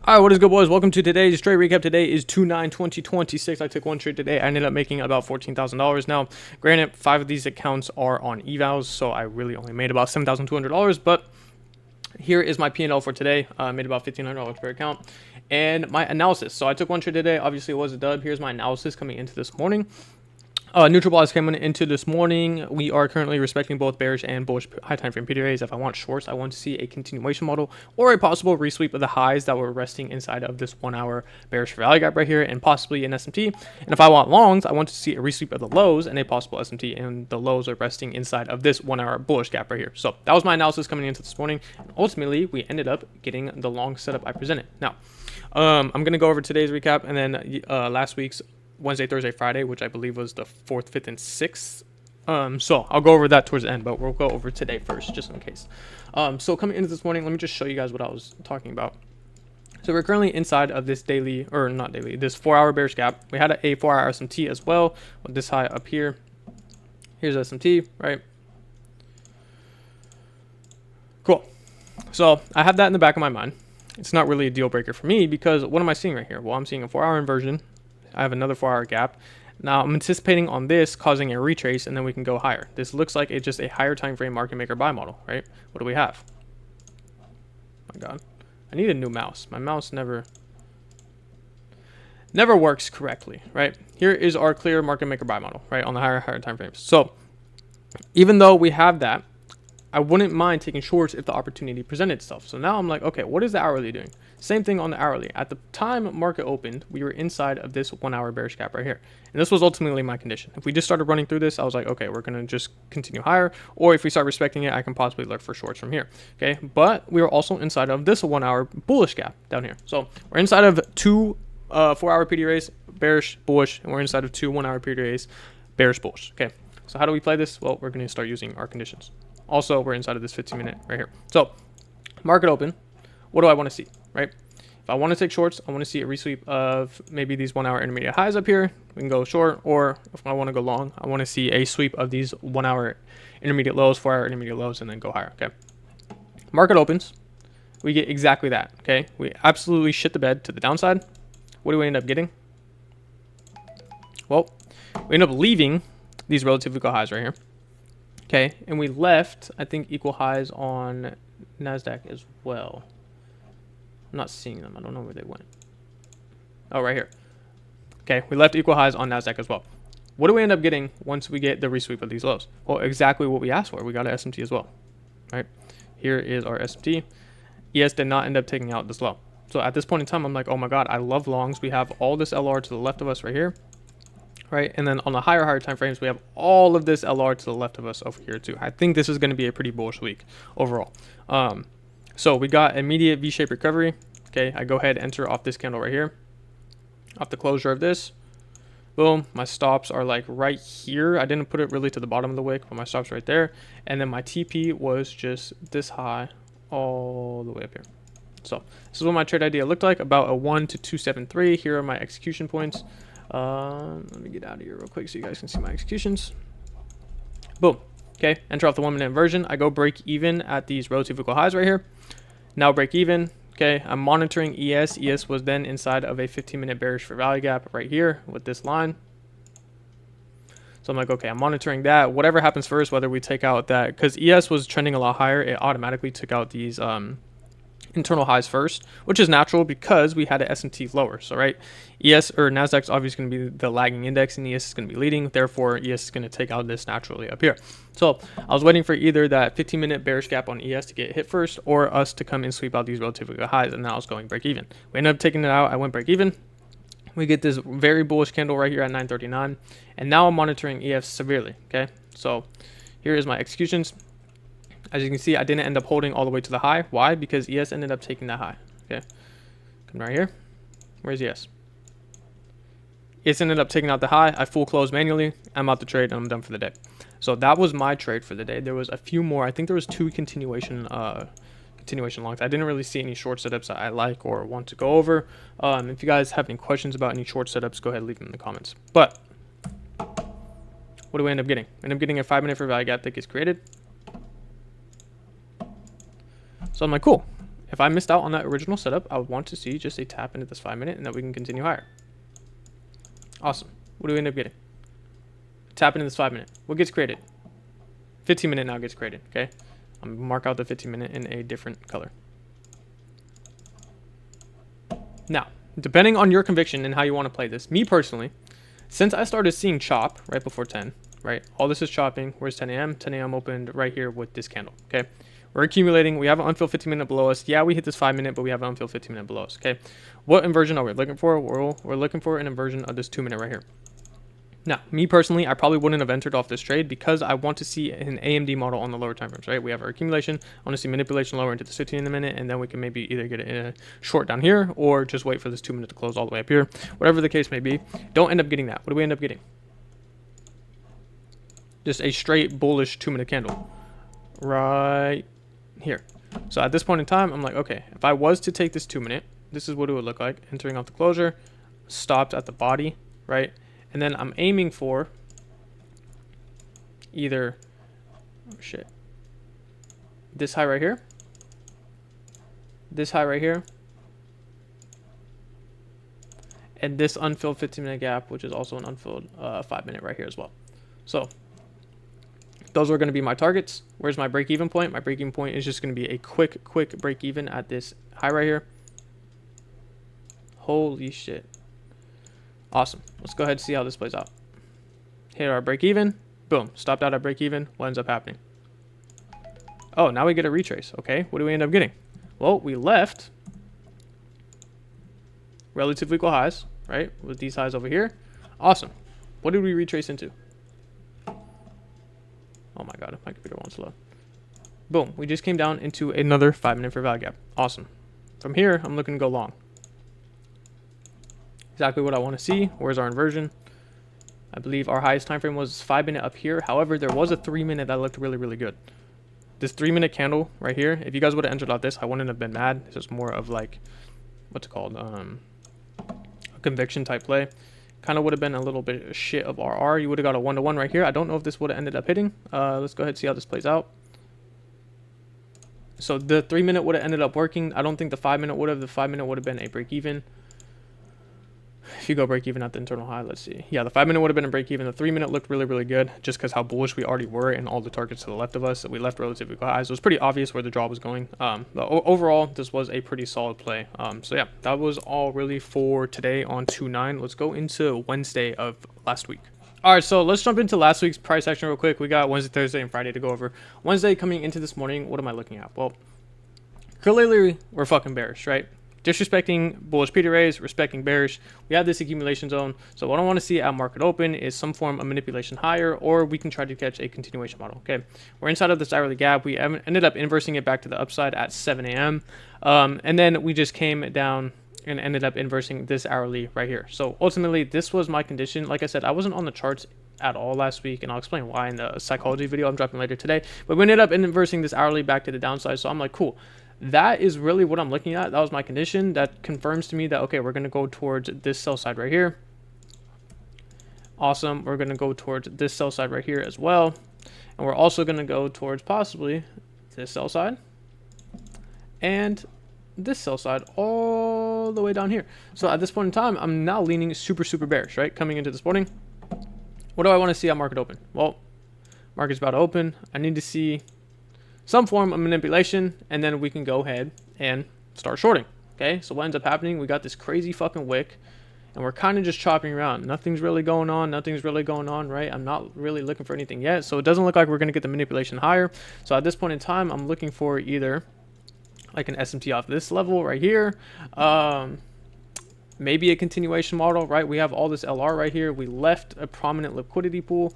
All right, what is good, boys? Welcome to today's trade recap. Today is 2/9/2026. I took one trade today. I ended up making about $14,000. Now, granted, 5 of these accounts are on evals, so I really only made about $7,200. But here is my P&L for today. I made about $1,500 per account. And my analysis. So I took one trade today. Obviously, it was a dub. Here's my analysis coming into this morning. Neutral bars coming into this morning. We are currently respecting both bearish and bullish high time frame PDAs. If I want shorts, I want to see a continuation model or a possible resweep of the highs that were resting inside of this 1 hour bearish value gap right here and possibly an SMT. And if I want longs, I want to see a resweep of the lows and a possible SMT, and the lows are resting inside of this 1 hour bullish gap right here. So that was my analysis coming into this morning. And ultimately, we ended up getting the long setup I presented. Now, I'm going to go over today's recap and then last week's Wednesday, Thursday, Friday, which I believe was the 4th, 5th, and 6th. So I'll go over that towards the end, but we'll go over today first, just in case. So coming into this morning, let me just show you guys what I was talking about. So we're currently inside of this daily, or not daily, this 4 hour bearish gap. We had a 4 hour SMT as well with this high up here. Here's SMT, right? Cool. So I have that in the back of my mind. It's not really a deal breaker for me because what am I seeing right here? Well, I'm seeing a 4 hour inversion. I have another 4 hour gap. Now I'm anticipating on this causing a retrace, and then we can go higher. This looks like it's just a higher time frame market maker buy model, right? What do we have? Oh my God, I need a new mouse. My mouse never works correctly, right? Here is our clear market maker buy model, right, on the higher time frames. So even though we have that, I wouldn't mind taking shorts if the opportunity presented itself. So now I'm like, okay, what is the hourly doing? Same thing on the hourly. At the time market opened, we were inside of this 1 hour bearish gap right here. And this was ultimately my condition. If we just started running through this, I was like, okay, we're going to just continue higher. Or if we start respecting it, I can possibly look for shorts from here. Okay. But we are also inside of this 1 hour bullish gap down here. So we're inside of two 4 hour PDAs, bearish, bullish, and we're inside of two 1 hour PDAs, bearish, bullish. Okay. So how do we play this? Well, we're going to start using our conditions. Also, we're inside of this 15-minute right here. So market open. What do I want to see, right? If I want to take shorts, I want to see a resweep of maybe these 1 hour intermediate highs up here. We can go short, or if I want to go long, I want to see a sweep of these 1 hour intermediate lows, 4 hour intermediate lows, and then go higher. Okay. Market opens. We get exactly that. Okay. We absolutely shit the bed to the downside. What do we end up getting? Well, we end up leaving these relative equal highs right here. Okay, and we left, I think, equal highs on NASDAQ as well. I'm not seeing them. I don't know where they went. Oh, right here. Okay, we left equal highs on NASDAQ as well. What do we end up getting once we get the resweep of these lows? Well, exactly what we asked for. We got an SMT as well, right? Here is our SMT. ES did not end up taking out this low. So at this point in time, I'm like, oh my God, I love longs. We have all this LR to the left of us right here. Right, and then on the higher time frames, we have all of this LR to the left of us over here too. I think this is going to be a pretty bullish week overall. So we got immediate V-shaped recovery. Okay, I go ahead, enter off this candle right here, off the closure of this. Boom, my stops are like right here. I didn't put it really to the bottom of the wick, but my stops right there. And then my TP was just this high all the way up here. So this is what my trade idea looked like, about a 1 to 273. Here are my execution points. Let me get out of here real quick so you guys can see my executions. Boom. Okay, enter off the 1 minute inversion. I go break even at these relative equal highs right here. Now break even. Okay, I'm monitoring ES. ES was then inside of a 15-minute bearish for value gap right here with this line. So I'm like, okay, I'm monitoring that. Whatever happens first, whether we take out that, because ES was trending a lot higher, it automatically took out these internal highs first, which is natural because we had an S&T lower. So right, ES or NASDAQ is obviously going to be the lagging index, and ES is going to be leading. Therefore, ES is going to take out this naturally up here. So I was waiting for either that 15-minute bearish gap on ES to get hit first, or us to come and sweep out these relatively good highs, and now I was going break even. We ended up taking it out. I went break even. We get this very bullish candle right here at 939, and now I'm monitoring ES severely. Okay, so here is my executions. As you can see, I didn't end up holding all the way to the high. Why? Because ES ended up taking that high. Okay, come right here. Where's ES? ES ended up taking out the high. I full closed manually. I'm out the trade and I'm done for the day. So that was my trade for the day. There was a few more. I think there was 2 continuation longs. I didn't really see any short setups that I like or want to go over. If you guys have any questions about any short setups, go ahead and leave them in the comments. But what do we end up getting? We end up getting a 5-minute for value gap that gets created. So I'm like, cool. If I missed out on that original setup, I would want to see just a tap into this 5 minute and then we can continue higher. Awesome. What do we end up getting? Tap into this 5 minute. What gets created? 15 minute now gets created. Okay. I'm going to mark out the 15 minute in a different color. Now, depending on your conviction and how you want to play this, me personally, since I started seeing chop right before 10, right? All this is chopping. Where's 10 a.m.? 10 a.m. opened right here with this candle. Okay. We're accumulating. We have an unfilled 15 minute below us. Yeah, we hit this 5 minute, but we have an unfilled 15 minute below us. Okay. What inversion are we looking for? We're looking for an inversion of this 2 minute right here. Now, me personally, I probably wouldn't have entered off this trade because I want to see an AMD model on the lower time frames, right? We have our accumulation. I want to see manipulation lower into the 15 in a minute, and then we can maybe either get it in a short down here or just wait for this 2 minute to close all the way up here. Whatever the case may be, don't end up getting that. What do we end up getting? Just a straight bullish 2 minute candle right here. So at this point in time, I'm like, okay, if I was to take this 2 minute, this is what it would look like. Entering off the closure, stopped at the body, right? And then I'm aiming for either, oh shit, this high right here, this high right here, and this unfilled 15 minute gap, which is also an unfilled 5 minute right here as well. So those are going to be my targets. Where's my break even point? My break even point is just going to be a quick break even at this high right here. Holy shit. Awesome. Let's go ahead and see how this plays out. Hit our break even. Boom. Stopped out at break even. What ends up happening? Oh, now we get a retrace. Okay. What do we end up getting? Well, we left relative equal highs, right? With these highs over here. Awesome. What did we retrace into? Oh my god, my computer won't slow. Boom. We just came down into another 5 minute fair value gap. Awesome. From here, I'm looking to go long. Exactly what I want to see. Where's our inversion? I believe our highest time frame was 5 minute up here. However, there was a 3 minute that looked really good. This 3 minute candle right here, if you guys would have entered out this, I wouldn't have been mad. It's just more of like, what's it called? A conviction type play. Kind of would have been a little bit of shit of RR. You would have got a 1-to-1 right here. I don't know if this would have ended up hitting. Let's go ahead and see how this plays out. So the 3 minute would have ended up working. I don't think the 5 minute would have. The 5 minute would have been a break even. If you go break even at the internal high, let's see. Yeah, the 5 minute would have been a break even. The 3 minute looked really good just because how bullish we already were and all the targets to the left of us that we left relatively high. So it was pretty obvious where the draw was going. But overall, this was a pretty solid play. So yeah, that was all really for today on 2/9. Let's go into Wednesday of last week. All right, so let's jump into last week's price action real quick. We got Wednesday, Thursday, and Friday to go over. Wednesday coming into this morning, what am I looking at? Well, clearly we're fucking bearish, right? Disrespecting bullish Peter rays, respecting bearish. We have this accumulation zone. So what I want to see at market open is some form of manipulation higher, or we can try to catch a continuation model. Okay, we're inside of this hourly gap. We ended up inversing it back to the upside at 7 a.m. And then we just came down and ended up inversing this hourly right here. So ultimately, this was my condition. Like I said, I wasn't on the charts at all last week, and I'll explain why in the psychology video I'm dropping later today. But we ended up inversing this hourly back to the downside. So I'm like, cool. That is really what I'm looking at. That was my condition. That confirms to me that, okay, we're going to go towards this sell side right here. Awesome. We're going to go towards this sell side right here as well. And we're also going to go towards possibly this sell side and this sell side all the way down here. So at this point in time, I'm now leaning super bearish, right? Coming into this morning. What do I want to see at market open? Well, market's about to open. I need to see some form of manipulation, and then we can go ahead and start shorting. Okay, so what ends up happening, we got this crazy fucking wick, and we're kind of just chopping around. Nothing's really going on, right? I'm not really looking for anything yet, so it doesn't look like we're going to get the manipulation higher. So at this point in time, I'm looking for either like an SMT off this level right here, maybe a continuation model, right? We have all this LR right here. We left a prominent liquidity pool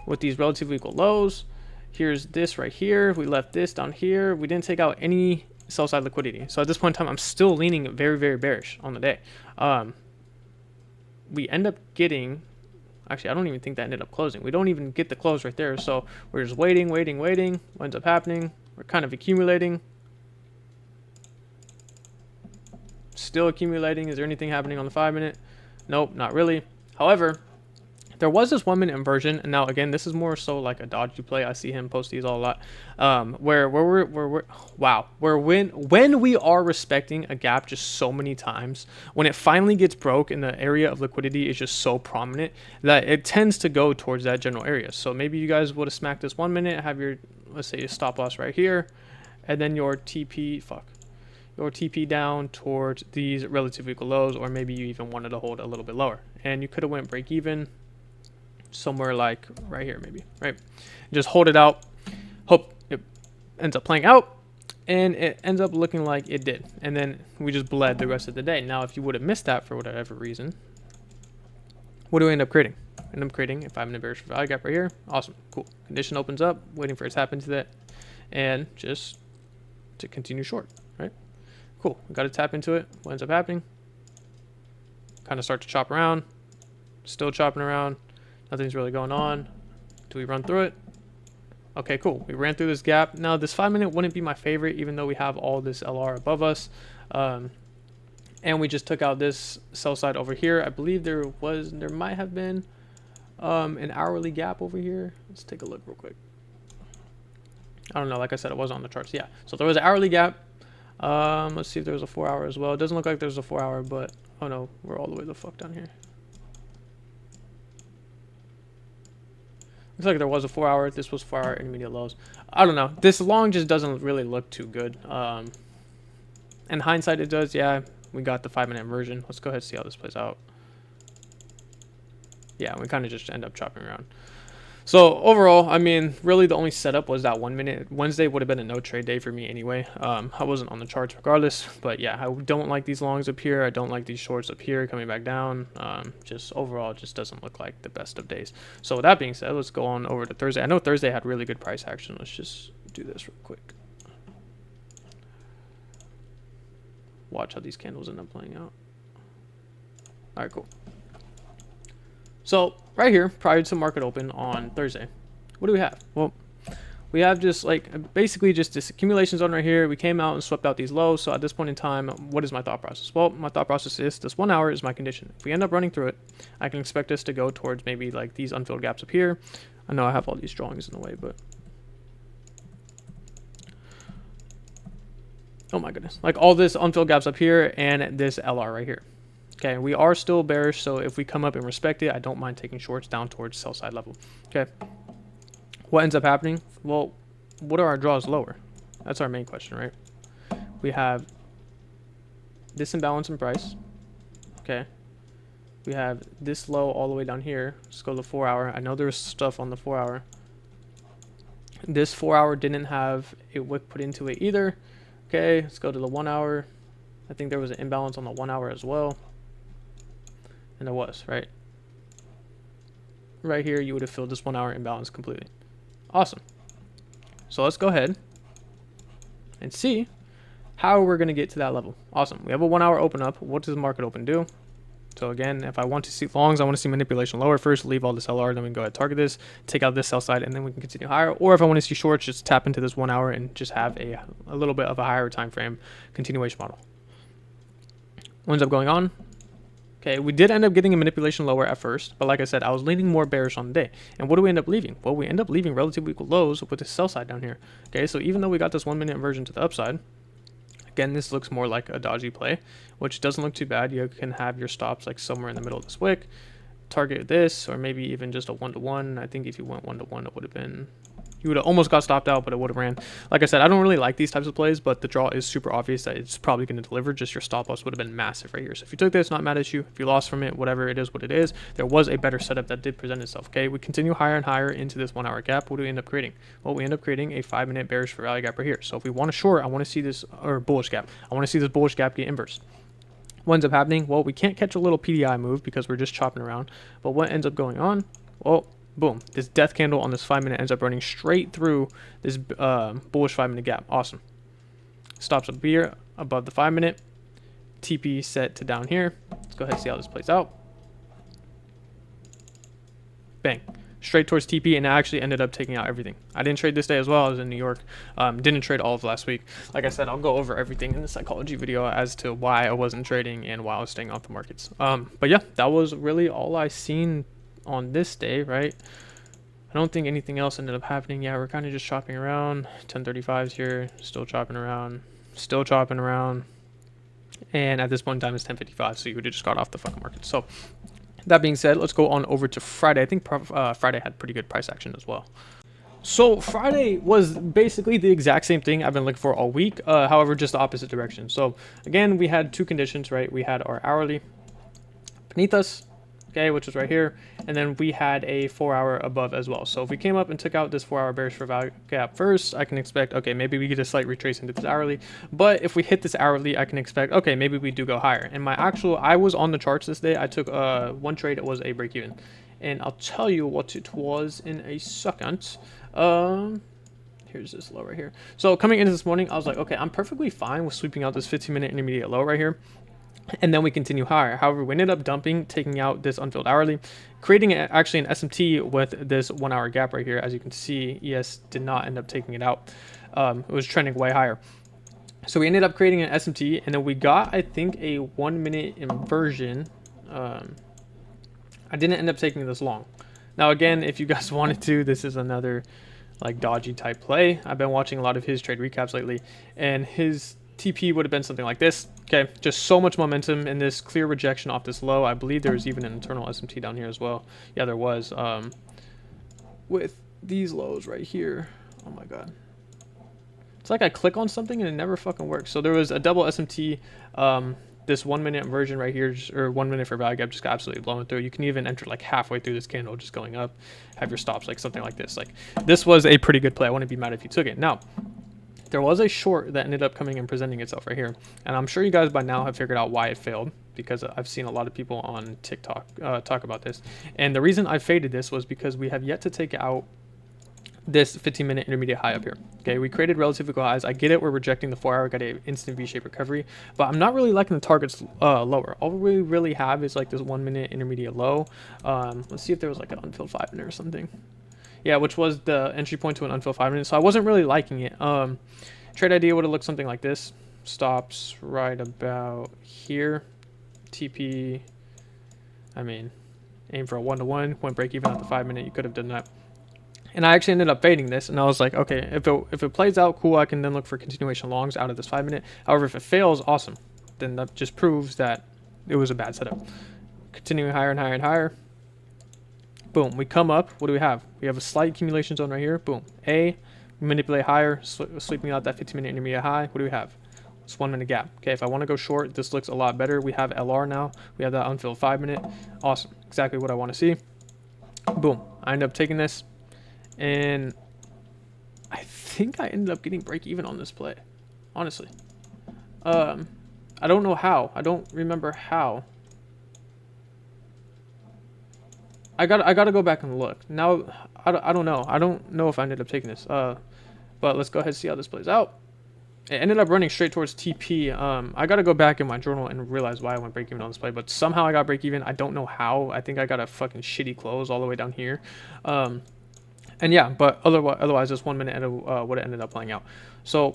with these relatively equal lows. Here's this right here. We left this down here. We didn't take out any sell side liquidity. So at this point in time, I'm still leaning very bearish on the day. We end up getting, actually, I don't even think that ended up closing. We don't even get the close right there. So we're just waiting. What ends up happening? We're kind of accumulating. Still accumulating. Is there anything happening on the 5 minute? Nope, not really. However, There was this 1 minute inversion, and now again, this is more so like a dodgy play. I see him post these all a lot. Where when we are respecting a gap just so many times, when it finally gets broke and the area of liquidity is just so prominent that it tends to go towards that general area. So maybe you guys would have smacked this 1 minute, have your, let's say, your stop loss right here, and then your TP down towards these relative equal lows, or maybe you even wanted to hold a little bit lower, and you could have went break even somewhere like right here, maybe, right? Just hold it out, hope it ends up playing out, and it ends up looking like it did, and then we just bled the rest of the day. Now if you would have missed that for whatever reason, what do we end up creating? End up creating a 5 minute bearish value gap right here. Awesome, cool. Condition opens up, waiting for it to tap into that, and just to continue short, right? Cool, we got to tap into it. What ends up happening? Kind of start to chop around, still chopping around. Nothing's really going on. Do we run through it? Okay, cool. We ran through this gap. Now, this 5 minute wouldn't be my favorite, even though we have all this LR above us. And we just took out this sell side over here. I believe there might have been an hourly gap over here. Let's take a look real quick. I don't know. Like I said, it was on the charts. Yeah. So there was an hourly gap. Let's see if there was a 4 hour as well. It doesn't look like there's a 4 hour, but oh no, we're all the way the fuck down here. Looks like there was a 4 hour. This was 4 hour intermediate lows. I don't know. This long just doesn't really look too good. In hindsight, it does. Yeah, we got the 5 minute inversion. Let's go ahead and see how this plays out. Yeah, we kind of just end up chopping around. So overall, I mean, really the only setup was that 1 minute. Wednesday would have been a no trade day for me anyway. I wasn't on the charts regardless, but yeah, I don't like these longs up here. I don't like these shorts up here coming back down. Just overall, it just doesn't look like the best of days. So with that being said, let's go on over to Thursday. I know Thursday had really good price action. Let's just do this real quick. Watch how these candles end up playing out. All right, cool. So right here, prior to market open on Thursday, what do we have? Well, we have just like basically just this accumulation zone right here. We came out and swept out these lows. So at this point in time, what is my thought process? Well, my thought process is this 1 hour is my condition. If we end up running through it, I can expect us to go towards maybe like these unfilled gaps up here. I know I have all these drawings in the way, but oh my goodness, like all this unfilled gaps up here and this LR right here. Okay, we are still bearish, so if we come up and respect it, I don't mind taking shorts down towards sell side level. Okay, what ends up happening? Well, what are our draws lower? That's our main question, right? We have this imbalance in price. Okay, we have this low all the way down here. Let's go to the 4 hour. I know there's stuff on the 4 hour. This 4 hour didn't have a wick put into it either. Okay, let's go to the 1 hour. I think there was an imbalance on the 1 hour as well. And there was, right? Right here, you would have filled this 1 hour imbalance completely. Awesome. So let's go ahead and see how we're going to get to that level. Awesome. We have a 1 hour open up. What does the market open do? So again, if I want to see longs, I want to see manipulation lower first, leave all this LR, then we can go ahead and target this, take out this sell side, and then we can continue higher. Or if I want to see shorts, just tap into this 1 hour and just have a little bit of a higher time frame continuation model. What ends up going on? Okay, we did end up getting a manipulation lower at first, but like I said, I was leaning more bearish on the day. And what do we end up leaving? Well, we end up leaving relatively equal lows with the sell side down here. Okay, so even though we got this 1 minute inversion to the upside, again, this looks more like a dodgy play, which doesn't look too bad. You can have your stops like somewhere in the middle of this wick, target this, or maybe even just a 1-to-1. I think if you went 1-to-1, it would have been, you would have almost got stopped out, but it would have ran. Like I said, I don't really like these types of plays, but the draw is super obvious that it's probably going to deliver. Just your stop loss would have been massive right here. So if you took this, not mad at you. If you lost from it, whatever it is, what it is, there was a better setup that did present itself. Okay, we continue higher and higher into this 1 hour gap. What do we end up creating? Well, we end up creating a 5 minute bearish for value gap right here. So if we want a short, I want to see this, or bullish gap, I want to see this bullish gap get inverse. What ends up happening? Well, we can't catch a little PDI move because we're just chopping around. But what ends up going on? Well, boom, this death candle on this 5 minute ends up running straight through this bullish 5 minute gap. Awesome. Stops up here above the 5 minute. TP set to down here. Let's go ahead and see how this plays out. Bang. Straight towards TP, and I actually ended up taking out everything. I didn't trade this day as well. I was in New York. Didn't trade all of last week. Like I said, I'll go over everything in the psychology video as to why I wasn't trading and why I was staying off the markets. But yeah, that was really all I seen on this day, right? I don't think anything else ended up happening. Yeah, we're kind of just chopping around. 1035s here, still chopping around, still chopping around. And at this point in time, it's 1055, so you would have just got off the fucking market. So that being said, let's go on over to Friday. I think Friday had pretty good price action as well. So Friday was basically the exact same thing I've been looking for all week, however, just the opposite direction. So again, we had two conditions, right? We had our hourly beneath us, okay, which is right here, and then we had a 4-hour above as well. So if we came up and took out this 4-hour bearish for value gap first, I can expect, okay, maybe we get a slight retrace into this hourly. But if we hit this hourly, I can expect, okay, maybe we do go higher. And I was on the charts this day. I took one trade. It was a break even, and I'll tell you what it was in a second. Here's this low right here. So coming into this morning, I was like, okay, I'm perfectly fine with sweeping out this 15-minute intermediate low right here, and then we continue higher. However, we ended up dumping, taking out this unfilled hourly, creating actually an SMT with this 1-hour gap right here. As you can see, ES did not end up taking it out. It was trending way higher. So we ended up creating an SMT, and then we got, I think, a 1-minute inversion. I didn't end up taking this long. Now, again, if you guys wanted to, this is another like dodgy type play. I've been watching a lot of his trade recaps lately, and his TP would have been something like this. Okay, just so much momentum in this clear rejection off this low. I believe there was even an internal SMT down here as well. Yeah, there was. With these lows right here. Oh my god. It's like I click on something and it never fucking works. So there was a double SMT. This 1-minute inversion right here, or 1 minute for value gap, just got absolutely blown through. You can even enter like halfway through this candle, just going up, have your stops like something like this. Like this was a pretty good play. I wouldn't be mad if you took it. Now, there was a short that ended up coming and presenting itself right here, and I'm sure you guys by now have figured out why it failed, because I've seen a lot of people on TikTok talk about this. And the reason I faded this was because we have yet to take out this 15-minute intermediate high up here. Okay, we created relative equal highs. I get it, we're rejecting the 4-hour, got a instant V-shaped recovery, but I'm not really liking the targets lower. All we really have is like this 1-minute intermediate low. Let's see if there was like an unfilled 5-minute or something. Yeah, which was the entry point to an unfilled 5-minute. So I wasn't really liking it. Trade idea would have looked something like this. Stops right about here. TP, I mean, aim for a 1-to-1, went break even at the 5-minute. You could have done that. And I actually ended up fading this, and I was like, okay, if it plays out, cool, I can then look for continuation longs out of this 5-minute. However, if it fails, awesome. Then that just proves that it was a bad setup. Continuing higher and higher and higher. Boom, we come up. What do we have? We have a slight accumulation zone right here. Boom. We manipulate higher, sweeping out that 15-minute intermediate high. What do we have? It's 1-minute gap. Okay, if I want to go short, this looks a lot better. We have LR now. We have that unfilled 5-minute. Awesome. Exactly what I want to see. Boom. I end up taking this. And I think I ended up getting break even on this play, honestly. I don't know how. I don't remember how. I gotta go back and look. Now, I don't know. I don't know if I ended up taking this. But let's go ahead and see how this plays out. It ended up running straight towards TP. I gotta go back in my journal and realize why I went break even on this play. But somehow I got break even. I don't know how. I think I got a fucking shitty close all the way down here. And yeah, but otherwise this 1-minute would have ended up playing out. So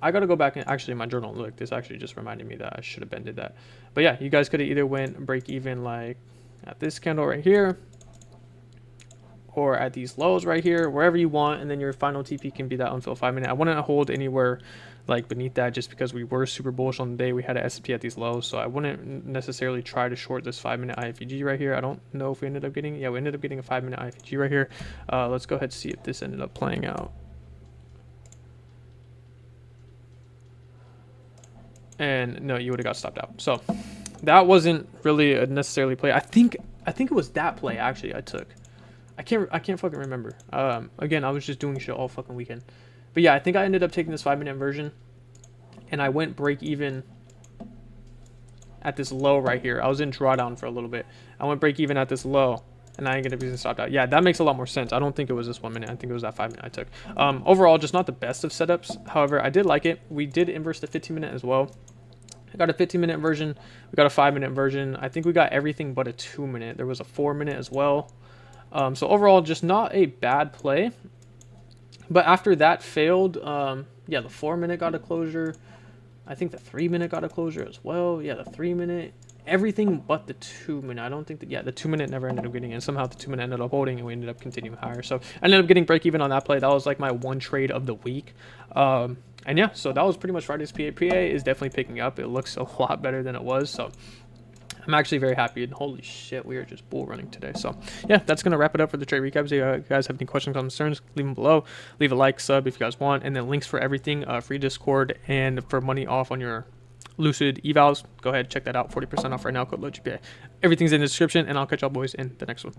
I got to go back and actually in my journal look. This actually just reminded me that I should have been did that. But yeah, you guys could have either went break even like at this candle right here, or at these lows right here, wherever you want, and then your final TP can be that unfilled 5-minute. I wouldn't hold anywhere like beneath that, just because we were super bullish on the day. We had an S&P at these lows, so I wouldn't necessarily try to short this 5-minute IFEG right here. I don't know if we ended up getting, yeah, we ended up getting a 5-minute IFEG right here. Let's go ahead and see if this ended up playing out. And no, you would have got stopped out. So that wasn't really a necessarily play. I think it was that play actually I took. I can't fucking remember. Again, I was just doing shit all fucking weekend. But yeah, I think I ended up taking this 5-minute inversion, and I went break even at this low right here. I was in drawdown for a little bit. I went break even at this low, and I ain't gonna be stopped out. Yeah, that makes a lot more sense. I don't think it was this 1 minute. I think it was that 5-minute I took. Overall, just not the best of setups. However, I did like it. We did inverse the 15-minute as well. I got a 15-minute inversion. We got a 5-minute inversion. I think we got everything but a 2-minute. There was a 4-minute as well. So overall, just not a bad play. But after that failed, yeah, the 4-minute got a closure. I think the 3-minute got a closure as well. Yeah, the 3-minute everything but the 2-minute. I don't think that, yeah, the 2-minute never ended up getting in. Somehow the 2-minute ended up holding and we ended up continuing higher. So I ended up getting break even on that play. That was like my one trade of the week. And yeah, so that was pretty much Friday's PA. PA is definitely picking up. It looks a lot better than it was. So I'm actually very happy. And holy shit, we are just bull running today. So yeah, that's going to wrap it up for the trade recaps. If you guys have any questions, concerns, leave them below. Leave a like, sub if you guys want. And then links for everything, free Discord, and for money off on your Lucid evals. Go ahead, check that out. 40% off right now. Code LoeGpa. Everything's in the description, and I'll catch y'all boys in the next one.